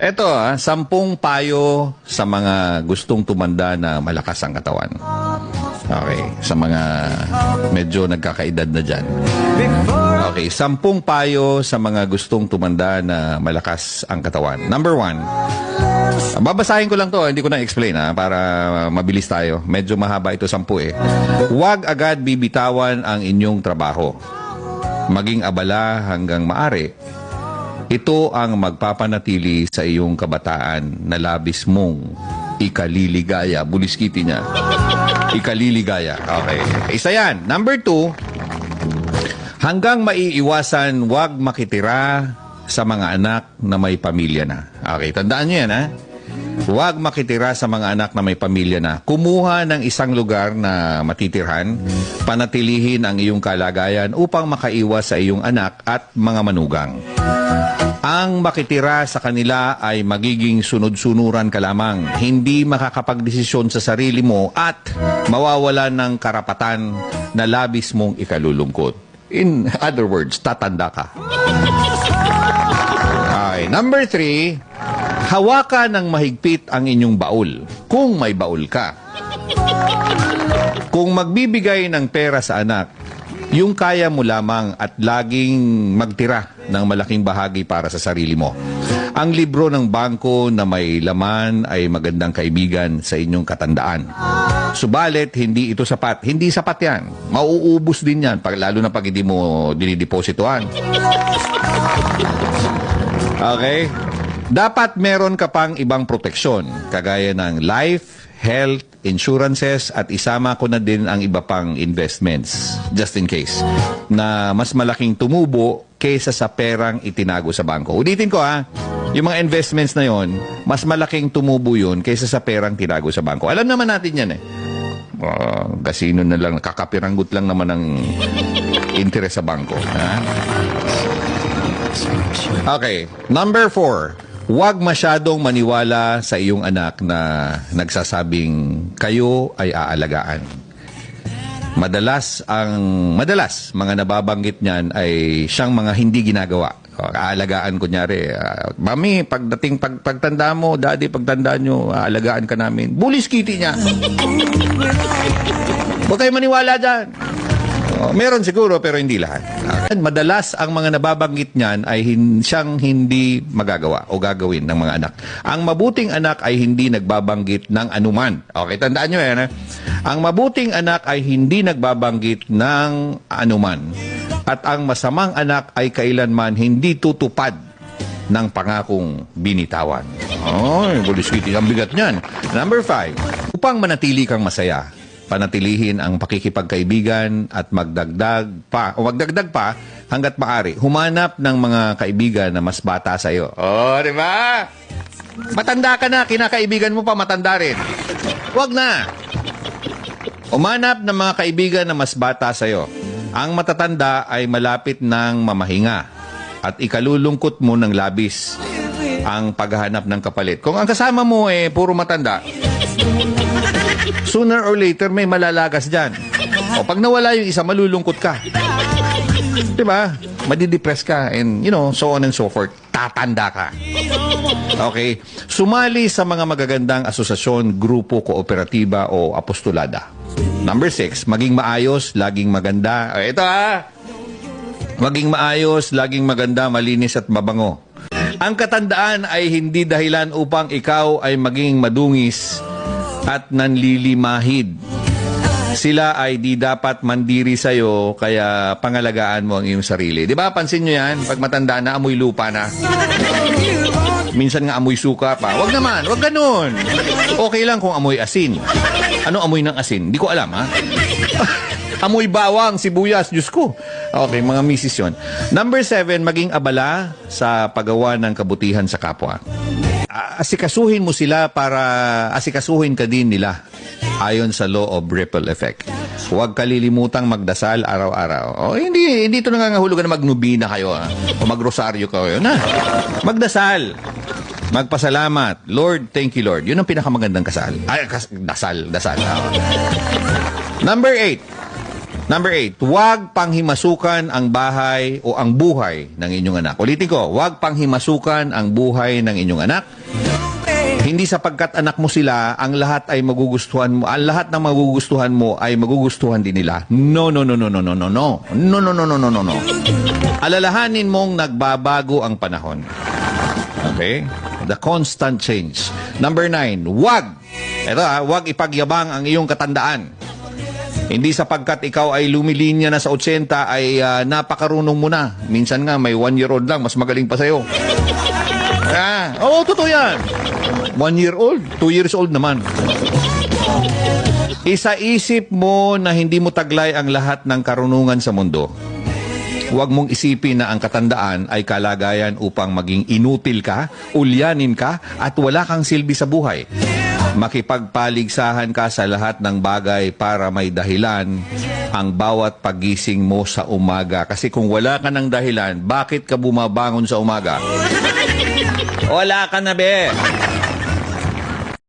Eto, 10 payo sa mga gustong tumanda na malakas ang katawan. Okay, sa mga medyo nagkakaedad na dyan. Okay, 10 payo sa mga gustong tumanda na malakas ang katawan. Number 1, babasahin ko lang to, hindi ko na explain para mabilis tayo. Medyo mahaba ito, 10 eh. Huwag agad bibitawan ang inyong trabaho. Maging abala hanggang maaari. Ito ang magpapanatili sa iyong kabataan na labis mong ikaliligaya. Buliskiti niya. Ikaliligaya. Okay. Isa yan. Number 2, hanggang maiiwasan, huwag makitira sa mga anak na may pamilya na. Okay, tandaan niyo yan, ha? Huwag makitira sa mga anak na may pamilya na. Kumuha ng isang lugar na matitirhan, panatilihin ang iyong kalagayan upang makaiwas sa iyong anak at mga manugang. Ang makitira sa kanila ay magiging sunod-sunuran ka lamang, hindi makakapagdesisyon sa sarili mo at mawawalan ng karapatan na labis mong ikalulungkot. In other words, tatanda ka. Okay. Number 3, hawakan ng mahigpit ang inyong baul, kung may baul ka. Kung magbibigay ng pera sa anak, yung kaya mo lamang at laging magtira ng malaking bahagi para sa sarili mo. Ang libro ng bangko na may laman ay magandang kaibigan sa inyong katandaan. Subalit, hindi ito sapat. Hindi sapat yan. Mauubos din yan, lalo na pag hindi mo dinidepositoan. Okay? Dapat meron ka pang ibang proteksyon, kagaya ng life, health, insurances, at isama ko na din ang iba pang investments, just in case, na mas malaking tumubo kaysa sa perang itinago sa bangko. Ulitin ko yung mga investments na yon, mas malaking tumubo yun kaysa sa perang tinago sa bangko. Alam naman natin yan eh. Kasino na lang, kakapiranggut lang naman ng interest sa bangko. Okay, number 4. Huwag masyadong maniwala sa iyong anak na nagsasabing kayo ay aalagaan. Madalas mga nababanggit niyan ay siyang mga hindi ginagawa. Aalagaan kunyari, mami, pagtanda mo, daddy, pagtanda nyo, aalagaan ka namin. Buliskiti niya. Huwag kayo maniwala dyan. Meron siguro pero hindi lahat. Madalas ang mga nababanggit niyan ay siyang hindi magagawa o gagawin ng mga anak. Ang mabuting anak ay hindi nagbabanggit ng anuman. Okay, tandaan nyo yan. Ang mabuting anak ay hindi nagbabanggit ng anuman. At ang masamang anak ay kailanman hindi tutupad ng pangakong binitawan. Buliskiti, ang bigat niyan. Number 5, upang manatili kang masaya, panatilihin ang pakikipagkaibigan at magdagdag pa hanggat maaari. Humanap ng mga kaibigan na mas bata sa iyo. Di ba? Matanda ka na, kinakaibigan mo pa matanda rin. Huwag na. Humanap ng mga kaibigan na mas bata sa iyo. Ang matatanda ay malapit ng mamahinga at ikalulungkot mo ng labis ang paghahanap ng kapalit. Kung ang kasama mo puro matanda, sooner or later, may malalagas dyan. O pag nawala yung isa, malulungkot ka. Diba? Madidepress ka and, so on and so forth. Tatanda ka. Okay? Sumali sa mga magagandang asosasyon, grupo, kooperatiba o apostolada. Number 6, maging maayos, laging maganda. Ito maging maayos, laging maganda, malinis at mabango. Ang katandaan ay hindi dahilan upang ikaw ay maging madungis at nanlilimahid. Sila ay di dapat mandiri sa'yo, kaya pangalagaan mo ang iyong sarili. Di ba? Pansin nyo yan? Pag matanda na, amoy lupa na. Minsan nga amoy suka pa. Wag naman, wag ganun. Okay lang kung amoy asin. Ano amoy ng asin? Di ko alam, amoy bawang, sibuyas, Diyos ko. Okay, mga misis yun. Number 7, maging abala sa paggawa ng kabutihan sa kapwa. Asikasuhin mo sila para asikasuhin ka din nila ayon sa law of ripple effect. Huwag kalilimutang magdasal araw-araw. Hindi ito nangangahulugan na magnubina kayo o magrosaryo kayo. Magdasal. Magpasalamat. Lord, thank you, Lord. Yun ang pinakamagandang dasal. Number 8. Number 8, huwag panghimasukan ang bahay o ang buhay ng inyong anak. Ulitin ko, huwag panghimasukan ang buhay ng inyong anak. Hindi sapagkat anak mo sila, ang lahat ay magugustuhan mo. Ang lahat ng magugustuhan mo ay magugustuhan din nila. No, no, no, no, no, no, no, no. No, no, no, no, no, no, no. Alalahanin mong nagbabago ang panahon. Okay? The constant change. Number 9, huwag. Ito huwag ipagyabang ang iyong katandaan. Hindi sapagkat ikaw ay lumilinya na sa 80 ay napakarunong mo na. Minsan nga may 1-year-old lang, mas magaling pa sa'yo. Oo, totoo yan. 1-year-old, 2 years old naman. Isa-isip mo na hindi mo taglay ang lahat ng karunungan sa mundo. Huwag mong isipin na ang katandaan ay kalagayan upang maging inutil ka, ulyanin ka, at wala kang silbi sa buhay. Makipagpaligsahan ka sa lahat ng bagay para may dahilan ang bawat pagising mo sa umaga. Kasi kung wala ka ng dahilan, bakit ka bumabangon sa umaga? Wala ka na, be.